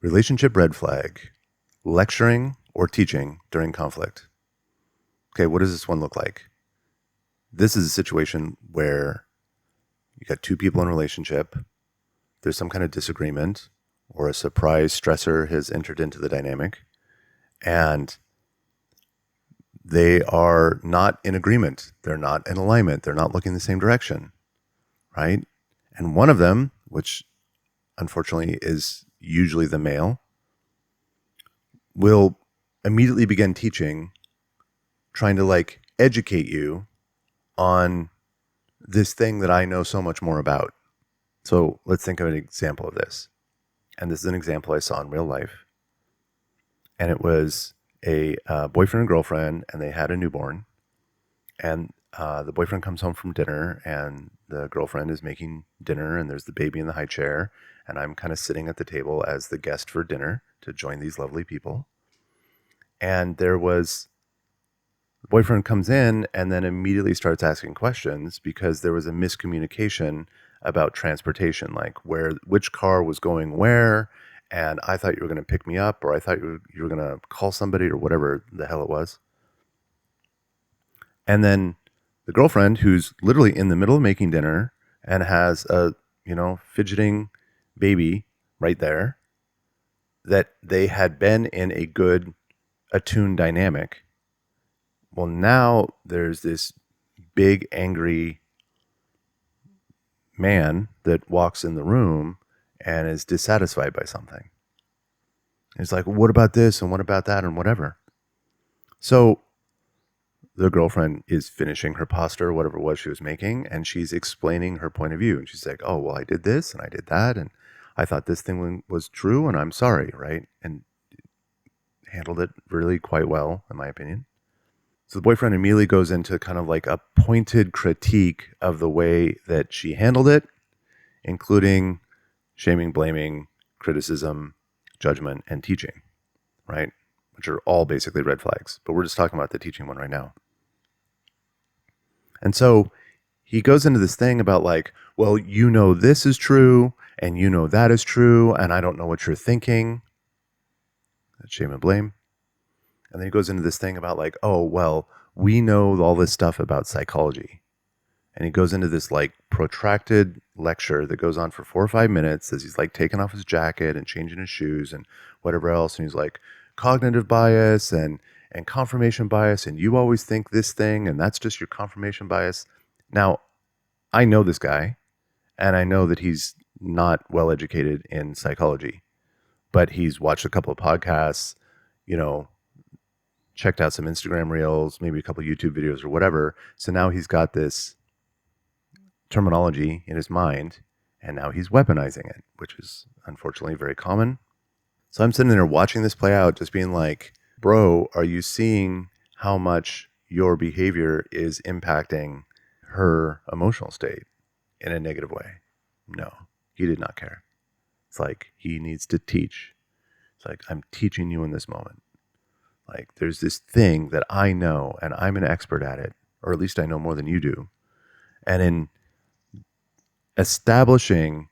Relationship red flag, lecturing or teaching during conflict. Okay, what does this one look like? This is a situation where you got two people in a relationship, there's some kind of disagreement or a surprise stressor has entered into the dynamic, and they are not in agreement. They're not in alignment. They're not looking the same direction, right? And one of them, which unfortunately is usually the male, will immediately begin teaching, trying to like educate you on this thing that I know so much more about. So let's think of an example of this. And this is an example I saw in real life. And it was a boyfriend and girlfriend, and they had a newborn. And the boyfriend comes home from dinner, and the girlfriend is making dinner, and there's the baby in the high chair. And I'm kind of sitting at the table as the guest for dinner to join these lovely people. And the boyfriend comes in and then immediately starts asking questions because there was a miscommunication about transportation, like which car was going where. And I thought you were going to pick me up, or I thought you were going to call somebody, or whatever the hell it was. And then the girlfriend, who's literally in the middle of making dinner and has a, fidgeting baby right there, that they had been in a good attuned dynamic. Well, now there's this big angry man that walks in the room and is dissatisfied by something. He's like, what about this and what about that and whatever. So the girlfriend is finishing her pasta or whatever it was she was making, and she's explaining her point of view. And she's like, oh, well, I did this and I did that, and I thought this thing was true, and I'm sorry, right? And handled it really quite well, in my opinion. So the boyfriend immediately goes into kind of like a pointed critique of the way that she handled it, including shaming, blaming, criticism, judgment, and teaching, right? Which are all basically red flags. But we're just talking about the teaching one right now. And so he goes into this thing about like, well, this is true, and that is true, and I don't know what you're thinking. That's shame and blame. And then he goes into this thing about like, oh, well, we know all this stuff about psychology. And he goes into this like protracted lecture that goes on for 4 or 5 minutes as he's like taking off his jacket and changing his shoes and whatever else. And he's like, cognitive bias and confirmation bias. And you always think this thing, and that's just your confirmation bias. Now, I know this guy, and I know that he's not well educated in psychology, but he's watched a couple of podcasts, checked out some Instagram reels, maybe a couple of YouTube videos or whatever. So now he's got this terminology in his mind, and now he's weaponizing it, which is unfortunately very common. So I'm sitting there watching this play out, just being like, bro, are you seeing how much your behavior is impacting her emotional state in a negative way? No, he did not care. It's like he needs to teach. It's like, I'm teaching you in this moment. Like, there's this thing that I know, and I'm an expert at it, or at least I know more than you do. And in establishing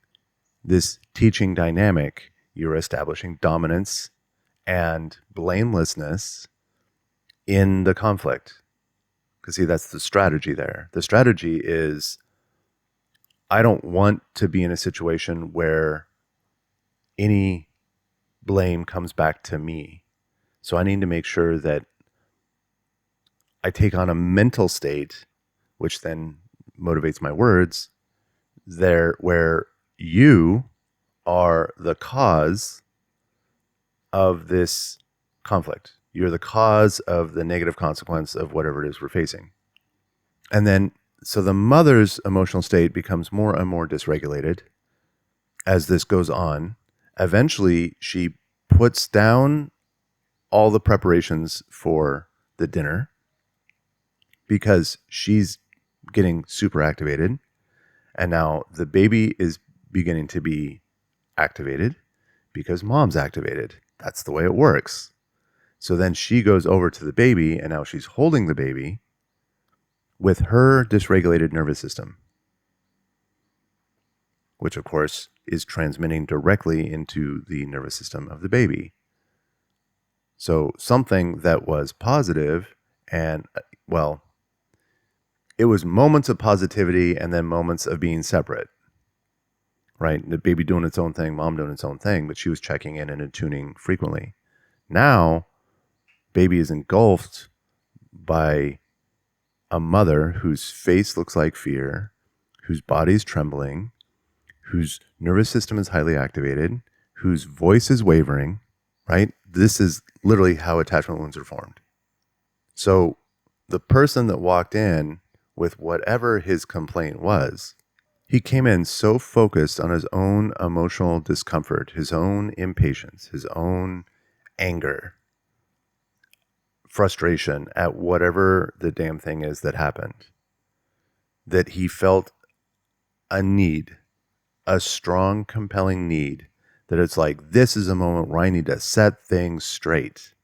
this teaching dynamic, you're establishing dominance and blamelessness in the conflict. Because see, that's the strategy there. The strategy is, I don't want to be in a situation where any blame comes back to me. So I need to make sure that I take on a mental state, which then motivates my words, there where you are the cause of this conflict. You're the cause of the negative consequence of whatever it is we're facing. And then, so the mother's emotional state becomes more and more dysregulated as this goes on. Eventually, she puts down all the preparations for the dinner because she's getting super activated. And now the baby is beginning to be activated because mom's activated. That's the way it works. So then she goes over to the baby, and now she's holding the baby with her dysregulated nervous system. which of course is transmitting directly into the nervous system of the baby. So something that was positive and, well, it was moments of positivity and then moments of being separate, right? The baby doing its own thing, mom doing its own thing, but she was checking in and attuning frequently. Now, baby is engulfed by a mother whose face looks like fear, whose body's trembling, whose nervous system is highly activated, whose voice is wavering, right? This is literally how attachment wounds are formed. So the person that walked in with whatever his complaint was, he came in so focused on his own emotional discomfort, his own impatience, his own anger, frustration at whatever the damn thing is that happened, that he felt a need, a strong, compelling need, that it's like, this is a moment where I need to set things straight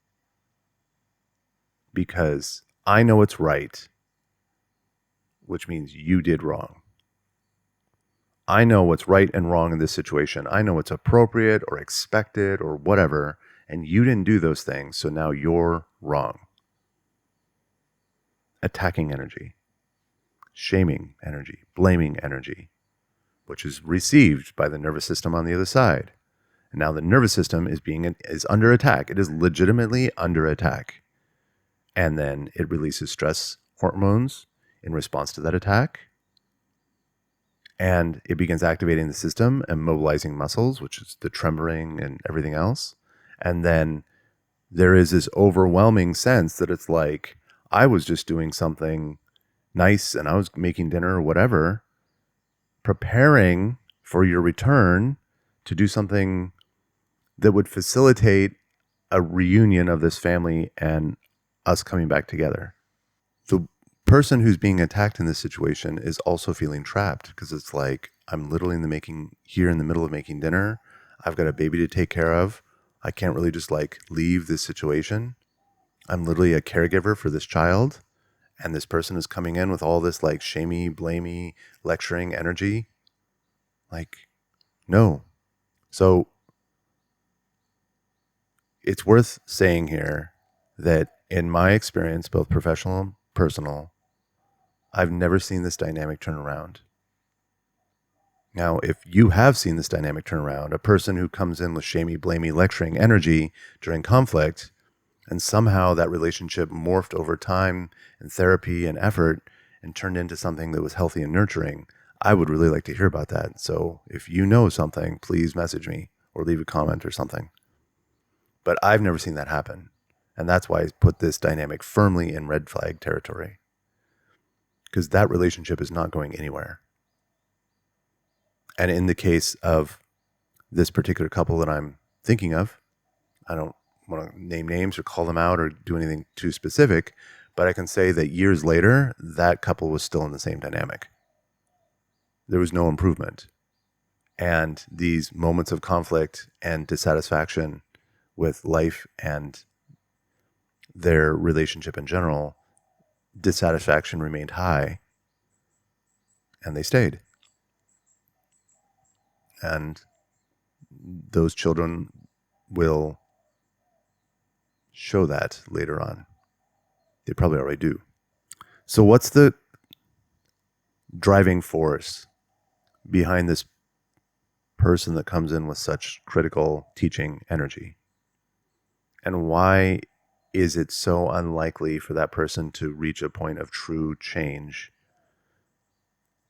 because I know it's right, which means you did wrong. I know what's right and wrong in this situation. I know what's appropriate or expected or whatever, and you didn't do those things, so now you're wrong. Attacking energy, shaming energy, blaming energy, which is received by the nervous system on the other side. And now the nervous system is under attack. It is legitimately under attack. And then it releases stress hormones in response to that attack. And it begins activating the system and mobilizing muscles, which is the trembling and everything else. And then there is this overwhelming sense that it's like, I was just doing something nice and I was making dinner or whatever, preparing for your return to do something that would facilitate a reunion of this family and us coming back together. The person who's being attacked in this situation is also feeling trapped because it's like, I'm literally in the middle of making dinner. I've got a baby to take care of. I can't really just leave this situation. I'm literally a caregiver for this child. And this person is coming in with all this shamey, blamey, lecturing energy. No. So it's worth saying here that in my experience, both professional and personal, I've never seen this dynamic turn around. Now, if you have seen this dynamic turn around, a person who comes in with shamey, blamey, lecturing energy during conflict, and somehow that relationship morphed over time and therapy and effort and turned into something that was healthy and nurturing, I would really like to hear about that. So if you know something, please message me or leave a comment or something. But I've never seen that happen. And that's why I put this dynamic firmly in red flag territory. Because that relationship is not going anywhere. And in the case of this particular couple that I'm thinking of, I don't want to name names or call them out or do anything too specific, but I can say that years later, that couple was still in the same dynamic. There was no improvement. And these moments of conflict and dissatisfaction with life and their relationship in general, dissatisfaction remained high, and they stayed. And those children will show that later on. They probably already do. So what's the driving force behind this person that comes in with such critical teaching energy? And why is it so unlikely for that person to reach a point of true change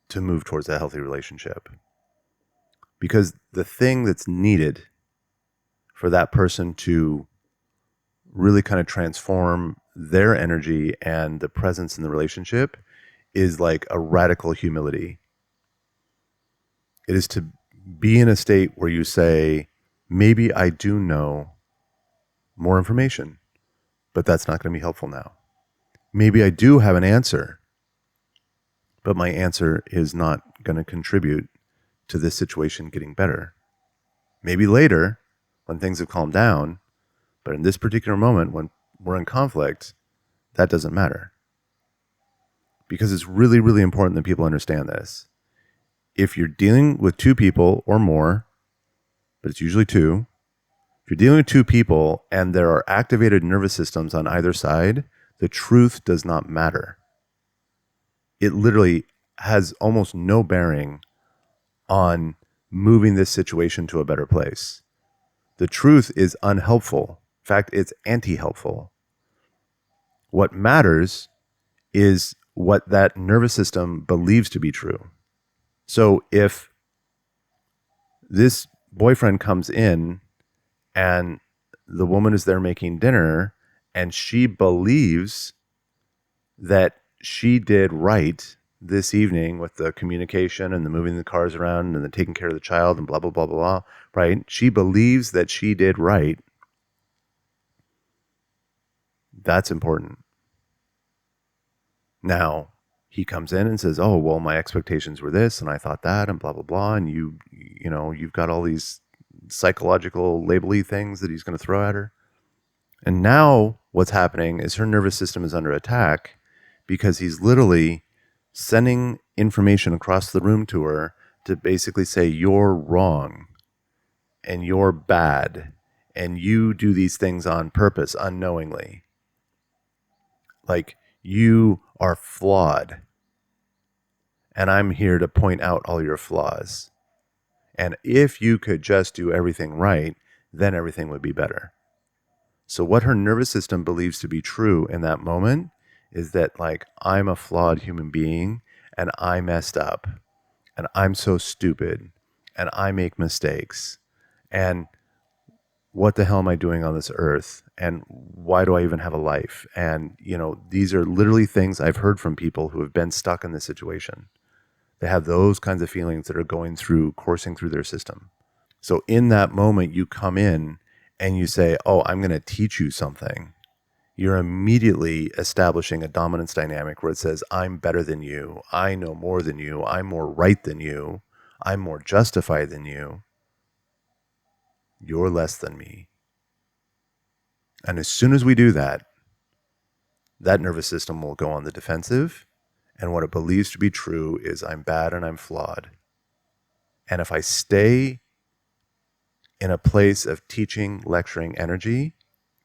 to move towards a healthy relationship? Because the thing that's needed for that person to really kind of transform their energy and the presence in the relationship is a radical humility. It is to be in a state where you say, maybe I do know more information, but that's not going to be helpful now. Maybe I do have an answer, but my answer is not going to contribute to this situation getting better. Maybe later, when things have calmed down, but in this particular moment, when we're in conflict, that doesn't matter. Because it's really, really important that people understand this. if you're dealing with two people or more, but it's usually two, if you're dealing with two people and there are activated nervous systems on either side, the truth does not matter. It literally has almost no bearing on moving this situation to a better place. The truth is unhelpful. In fact, it's anti-helpful. What matters is what that nervous system believes to be true. So if this boyfriend comes in and the woman is there making dinner and she believes that she did right this evening with the communication and the moving the cars around and the taking care of the child and blah, blah, blah, blah, blah, right? She believes that she did right. That's important. Now, he comes in and says, oh, well, my expectations were this and I thought that and blah, blah, blah. And you've got all these psychological label-y things that he's going to throw at her. And now what's happening is her nervous system is under attack because he's literally sending information across the room to her to basically say, you're wrong and you're bad and you do these things on purpose, unknowingly. Like, you are flawed and I'm here to point out all your flaws. And if you could just do everything right, then everything would be better. So what her nervous system believes to be true in that moment is that, like, I'm a flawed human being and I messed up and I'm so stupid and I make mistakes and what the hell am I doing on this earth? And why do I even have a life? And, these are literally things I've heard from people who have been stuck in this situation. They have those kinds of feelings that are coursing through their system. So in that moment, you come in and you say, oh, I'm going to teach you something. You're immediately establishing a dominance dynamic where it says, I'm better than you. I know more than you. I'm more right than you. I'm more justified than you. You're less than me. And as soon as we do that, that nervous system will go on the defensive. And what it believes to be true is I'm bad and I'm flawed. And if I stay in a place of teaching, lecturing energy,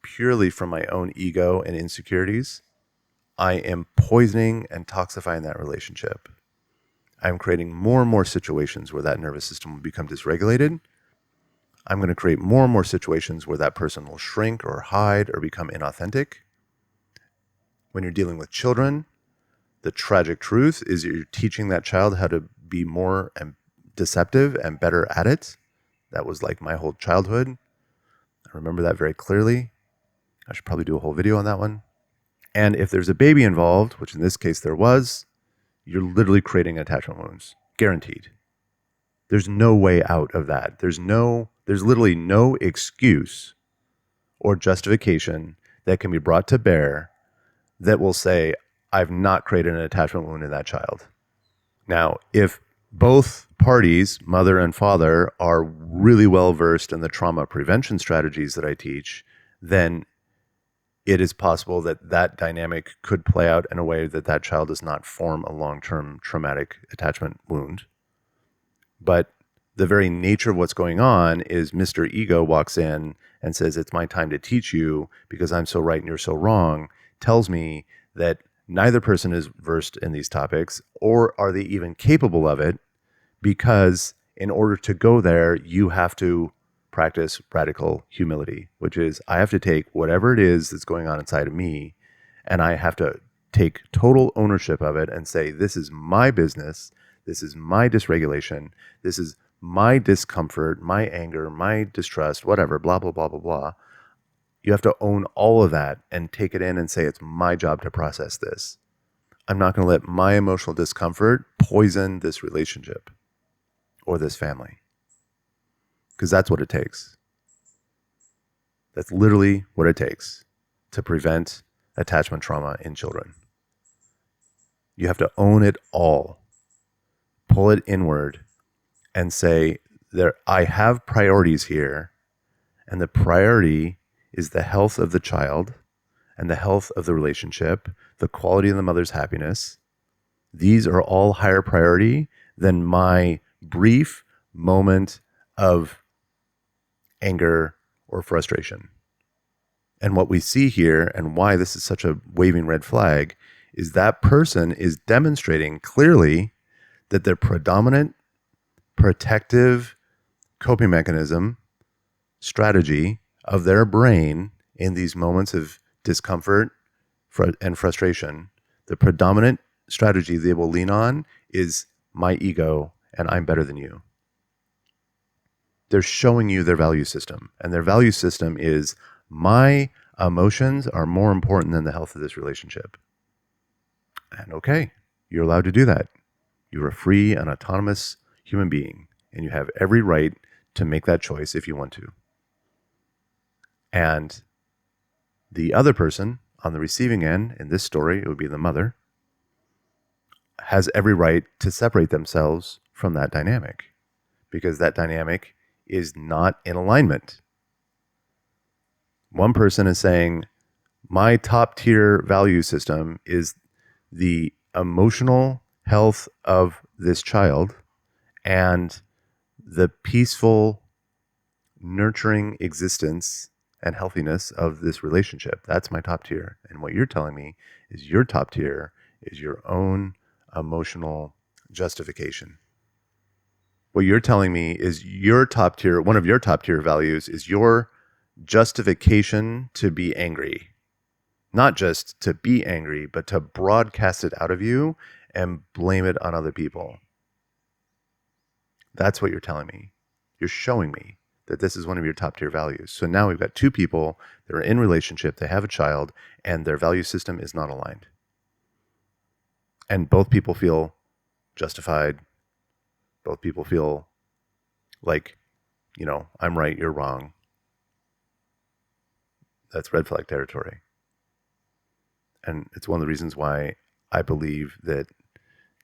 purely from my own ego and insecurities, I am poisoning and toxifying that relationship. I'm creating more and more situations where that nervous system will become dysregulated. I'm going to create more and more situations where that person will shrink or hide or become inauthentic. When you're dealing with children, the tragic truth is you're teaching that child how to be more deceptive and better at it. That was like my whole childhood. I remember that very clearly. I should probably do a whole video on that one. And if there's a baby involved, which in this case there was, you're literally creating attachment wounds. Guaranteed. There's no way out of that. There's literally no excuse or justification that can be brought to bear that will say, I've not created an attachment wound in that child. Now, if both parties, mother and father, are really well versed in the trauma prevention strategies that I teach, then it is possible that that dynamic could play out in a way that that child does not form a long-term traumatic attachment wound. But the very nature of what's going on is Mr. Ego walks in and says, it's my time to teach you because I'm so right and you're so wrong, tells me that neither person is versed in these topics, or are they even capable of it, because in order to go there, you have to practice radical humility, which is I have to take whatever it is that's going on inside of me, and I have to take total ownership of it and say, this is my business, this is my dysregulation, this is my discomfort, my anger, my distrust, whatever, blah, blah, blah, blah, blah. You have to own all of that and take it in and say, it's my job to process this. I'm not going to let my emotional discomfort poison this relationship or this family. Because that's what it takes. That's literally what it takes to prevent attachment trauma in children. You have to own it all. Pull it inward and say, I have priorities here, and the priority is the health of the child and the health of the relationship, the quality of the mother's happiness. These are all higher priority than my brief moment of anger or frustration. And what we see here, and why this is such a waving red flag, is that person is demonstrating clearly that their predominant protective coping mechanism strategy of their brain in these moments of discomfort and frustration, the predominant strategy they will lean on is my ego and I'm better than you. They're showing you their value system, and their value system is my emotions are more important than the health of this relationship. And okay, you're allowed to do that. You're a free and autonomous human being, and you have every right to make that choice if you want to. And the other person on the receiving end, in this story, it would be the mother, has every right to separate themselves from that dynamic, because that dynamic is not in alignment. One person is saying, my top tier value system is the emotional health of this child and the peaceful, nurturing existence and healthiness of this relationship. That's my top tier. And what you're telling me is your top tier is your own emotional justification. What you're telling me is your top tier, one of your top tier values is your justification to be angry. Not just to be angry, but to broadcast it out of you and blame it on other people. That's what you're telling me. You're showing me that this is one of your top tier values. So now we've got two people that are in relationship, they have a child, and their value system is not aligned. And both people feel justified. Both people feel like, I'm right, you're wrong. That's red flag territory. And it's one of the reasons why I believe that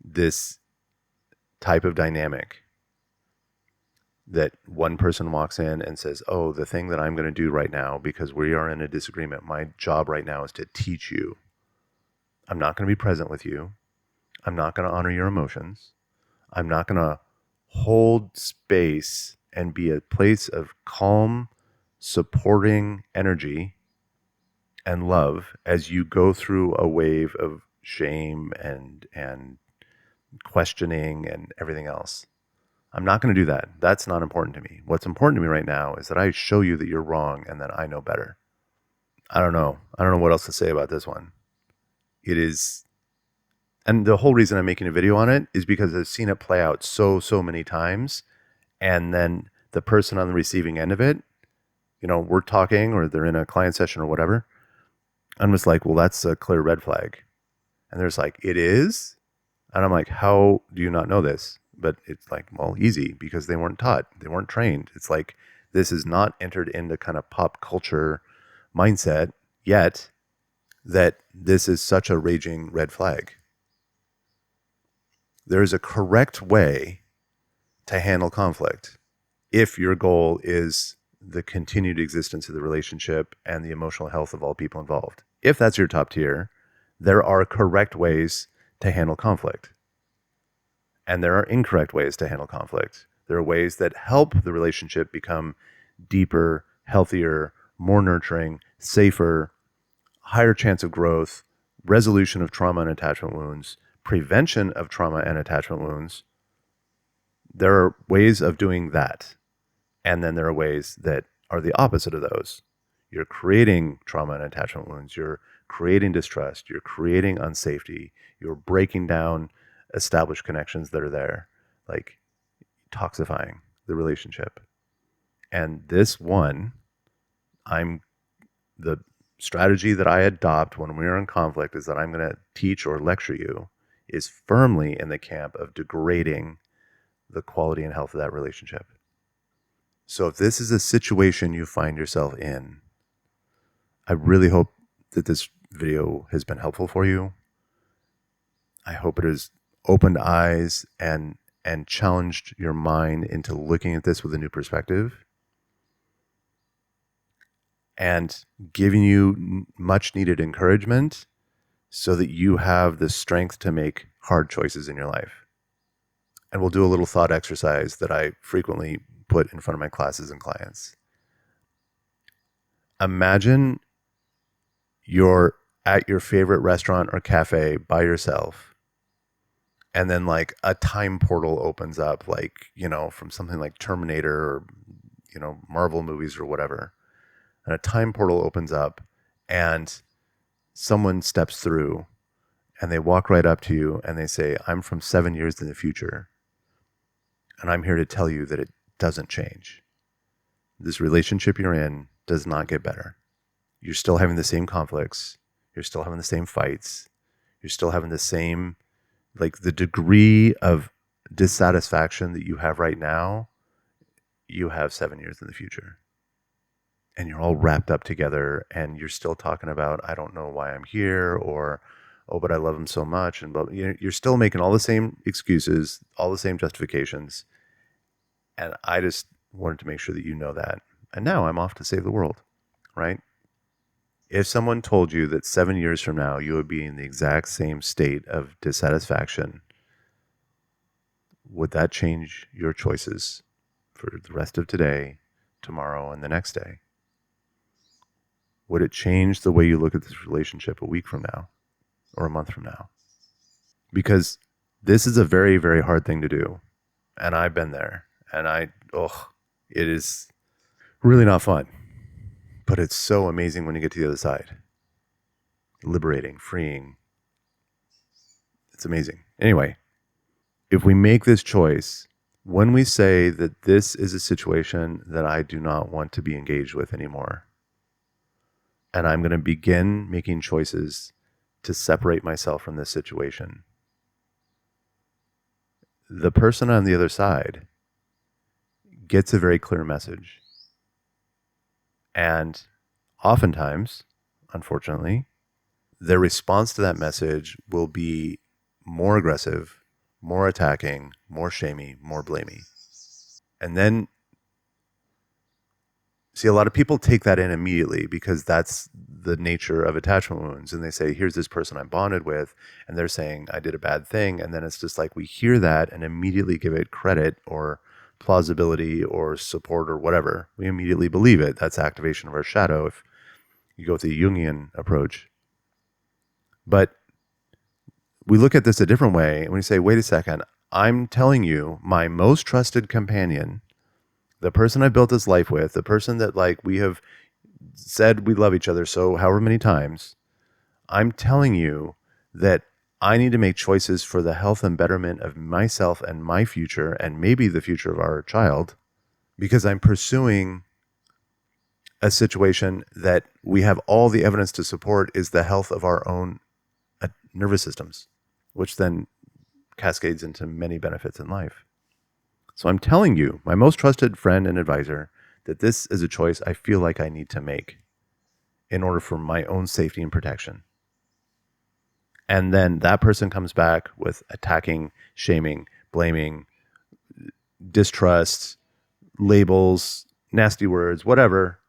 this type of dynamic, that one person walks in and says, oh, the thing that I'm going to do right now, because we are in a disagreement, my job right now is to teach you. I'm not going to be present with you. I'm not going to honor your emotions. I'm not going to hold space and be a place of calm, supporting energy and love as you go through a wave of shame and questioning and everything else. I'm not going to do that. That's not important to me. What's important to me right now is that I show you that you're wrong and that I know better. I don't know what else to say about this one. It is, and the whole reason I'm making a video on it is because I've seen it play out so many times. And then the person on the receiving end of it, we're talking or they're in a client session or whatever. I'm just like, well, that's a clear red flag. And there's like, it is? And I'm like, how do you not know this? But it's like, well, easy, because they weren't taught. They weren't trained. It's like, this is not entered into kind of pop culture mindset yet that this is such a raging red flag. There is a correct way to handle conflict if your goal is the continued existence of the relationship and the emotional health of all people involved. If that's your top tier, there are correct ways to handle conflict. And there are incorrect ways to handle conflict. There are ways that help the relationship become deeper, healthier, more nurturing, safer, higher chance of growth, resolution of trauma and attachment wounds, prevention of trauma and attachment wounds. There are ways of doing that. And then there are ways that are the opposite of those. You're creating trauma and attachment wounds. You're creating distrust. You're creating unsafety. You're breaking down established connections that are there, like toxifying the relationship. And this one, the strategy that I adopt when we are in conflict is that I'm going to teach or lecture you is firmly in the camp of degrading the quality and health of that relationship. So if this is a situation you find yourself in, I really hope that this video has been helpful for you. I hope it has opened eyes and challenged your mind into looking at this with a new perspective and giving you much needed encouragement so that you have the strength to make hard choices in your life. And we'll do a little thought exercise that I frequently put in front of my classes and clients. Imagine you're at your favorite restaurant or cafe by yourself, and then like a time portal opens up, like, from something like Terminator or, Marvel movies or whatever. And a time portal opens up and someone steps through and they walk right up to you and they say, I'm from 7 years in the future. And I'm here to tell you that it doesn't change. This relationship you're in does not get better. You're still having the same conflicts. You're still having the same fights. You're still having the same, like, the degree of dissatisfaction that you have right now, you have 7 years in the future. And you're all wrapped up together and you're still talking about, I don't know why I'm here, or, oh, but I love him so much. And you're still making all the same excuses, all the same justifications. And I just wanted to make sure that you know that. And now I'm off to save the world, right? If someone told you that 7 years from now you would be in the exact same state of dissatisfaction, would that change your choices for the rest of today, tomorrow, and the next day? Would it change the way you look at this relationship a week from now or a month from now? Because this is a very, very hard thing to do. And I've been there. And it is really not fun. But it's so amazing when you get to the other side. Liberating, freeing. It's amazing. Anyway, if we make this choice, when we say that this is a situation that I do not want to be engaged with anymore, and I'm going to begin making choices to separate myself from this situation, the person on the other side gets a very clear message. And oftentimes, unfortunately, their response to that message will be more aggressive, more attacking, more shamey, more blamey. And then, see, a lot of people take that in immediately because that's the nature of attachment wounds. And they say, here's this person I'm bonded with. And they're saying, I did a bad thing. And then it's just like we hear that and immediately give it credit or plausibility or support or whatever. We immediately believe it. That's activation of our shadow if you go with the Jungian approach. But we look at this a different way and we say, wait a second, I'm telling you, my most trusted companion, the person I built this life with, the person that like we have said we love each other so however many times, I'm telling you that I need to make choices for the health and betterment of myself and my future and maybe the future of our child, because I'm pursuing a situation that we have all the evidence to support is the health of our own nervous systems, which then cascades into many benefits in life. So I'm telling you, my most trusted friend and advisor, that this is a choice I feel like I need to make in order for my own safety and protection. And then that person comes back with attacking, shaming, blaming, distrust, labels, nasty words, whatever.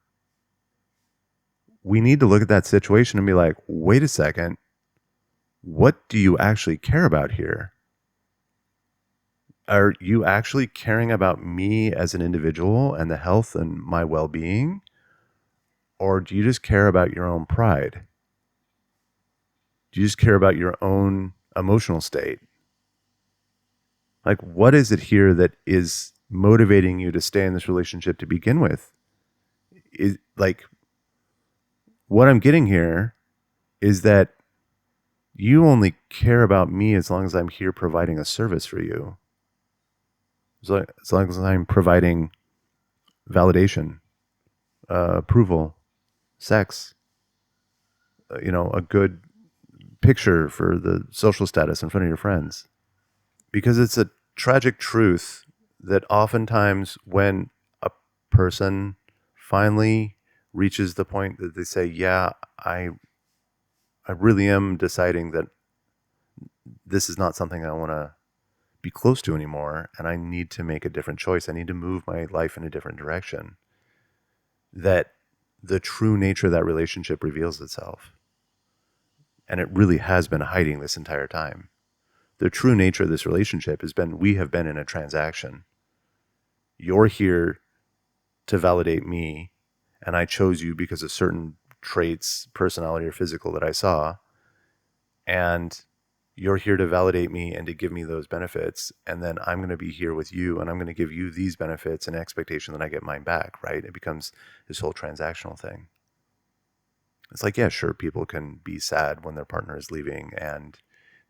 We need to look at that situation and be like, wait a second, what do you actually care about here? Are you actually caring about me as an individual and the health and my well-being? Or do you just care about your own pride? Do you just care about your own emotional state? Like, what is it here that is motivating you to stay in this relationship to begin with? Is like, what I'm getting here is that you only care about me as long as I'm here providing a service for you. As long as I'm providing validation, approval, sex, a good picture for the social status in front of your friends. Because it's a tragic truth that oftentimes when a person finally reaches the point that they say, yeah, I really am deciding that this is not something I want to be close to anymore, and I need to make a different choice. I need to move my life in a different direction. That the true nature of that relationship reveals itself. And it really has been hiding this entire time. the true nature of this relationship has been, we have been in a transaction. You're here to validate me, and I chose you because of certain traits, personality or physical, that I saw. And you're here to validate me and to give me those benefits. And then I'm going to be here with you, and I'm going to give you these benefits in expectation that I get mine back, right? It becomes this whole transactional thing. It's like, yeah, sure, people can be sad when their partner is leaving, and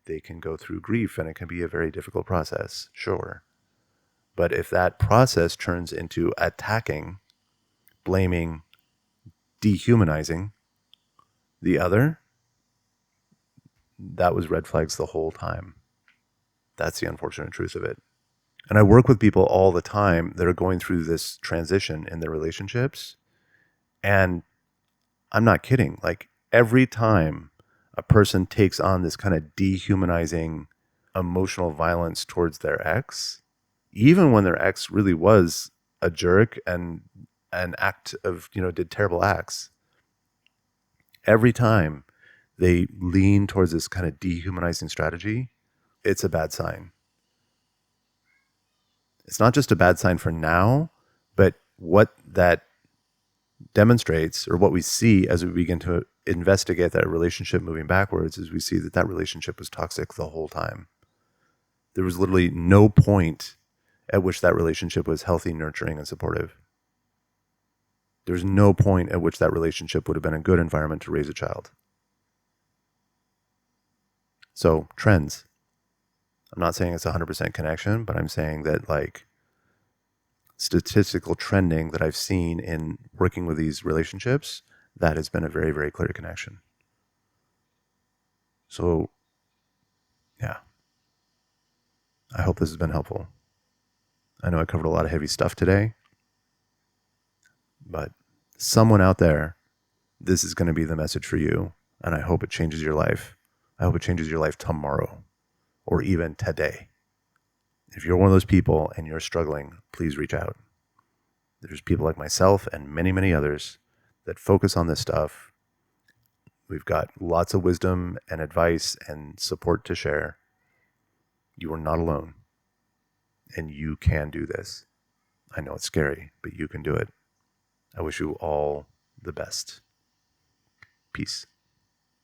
they can go through grief, and it can be a very difficult process, sure. But if that process turns into attacking, blaming, dehumanizing the other, that was red flags the whole time. That's the unfortunate truth of it. And I work with people all the time that are going through this transition in their relationships. And I'm not kidding. Like, every time a person takes on this kind of dehumanizing emotional violence towards their ex, even when their ex really was a jerk and an act of, did terrible acts, every time they lean towards this kind of dehumanizing strategy, it's a bad sign. It's not just a bad sign for now, but what that demonstrates, or what we see as we begin to investigate that relationship moving backwards, is we see that that relationship was toxic the whole time. There was literally no point at which that relationship was healthy, nurturing, and supportive. There's no point at which that relationship would have been a good environment to raise a child. So, trends. I'm not saying it's 100% connection, but I'm saying that, like, statistical trending that I've seen in working with these relationships, that has been a very, very clear connection. So, yeah, I hope this has been helpful. I know I covered a lot of heavy stuff today, but someone out there, this is going to be the message for you, and I hope it changes your life. I hope it changes your life tomorrow, or even today. If you're one of those people and you're struggling, please reach out. There's people like myself and many, many others that focus on this stuff. We've got lots of wisdom and advice and support to share. You are not alone, and you can do this. I know it's scary, but you can do it. I wish you all the best. Peace.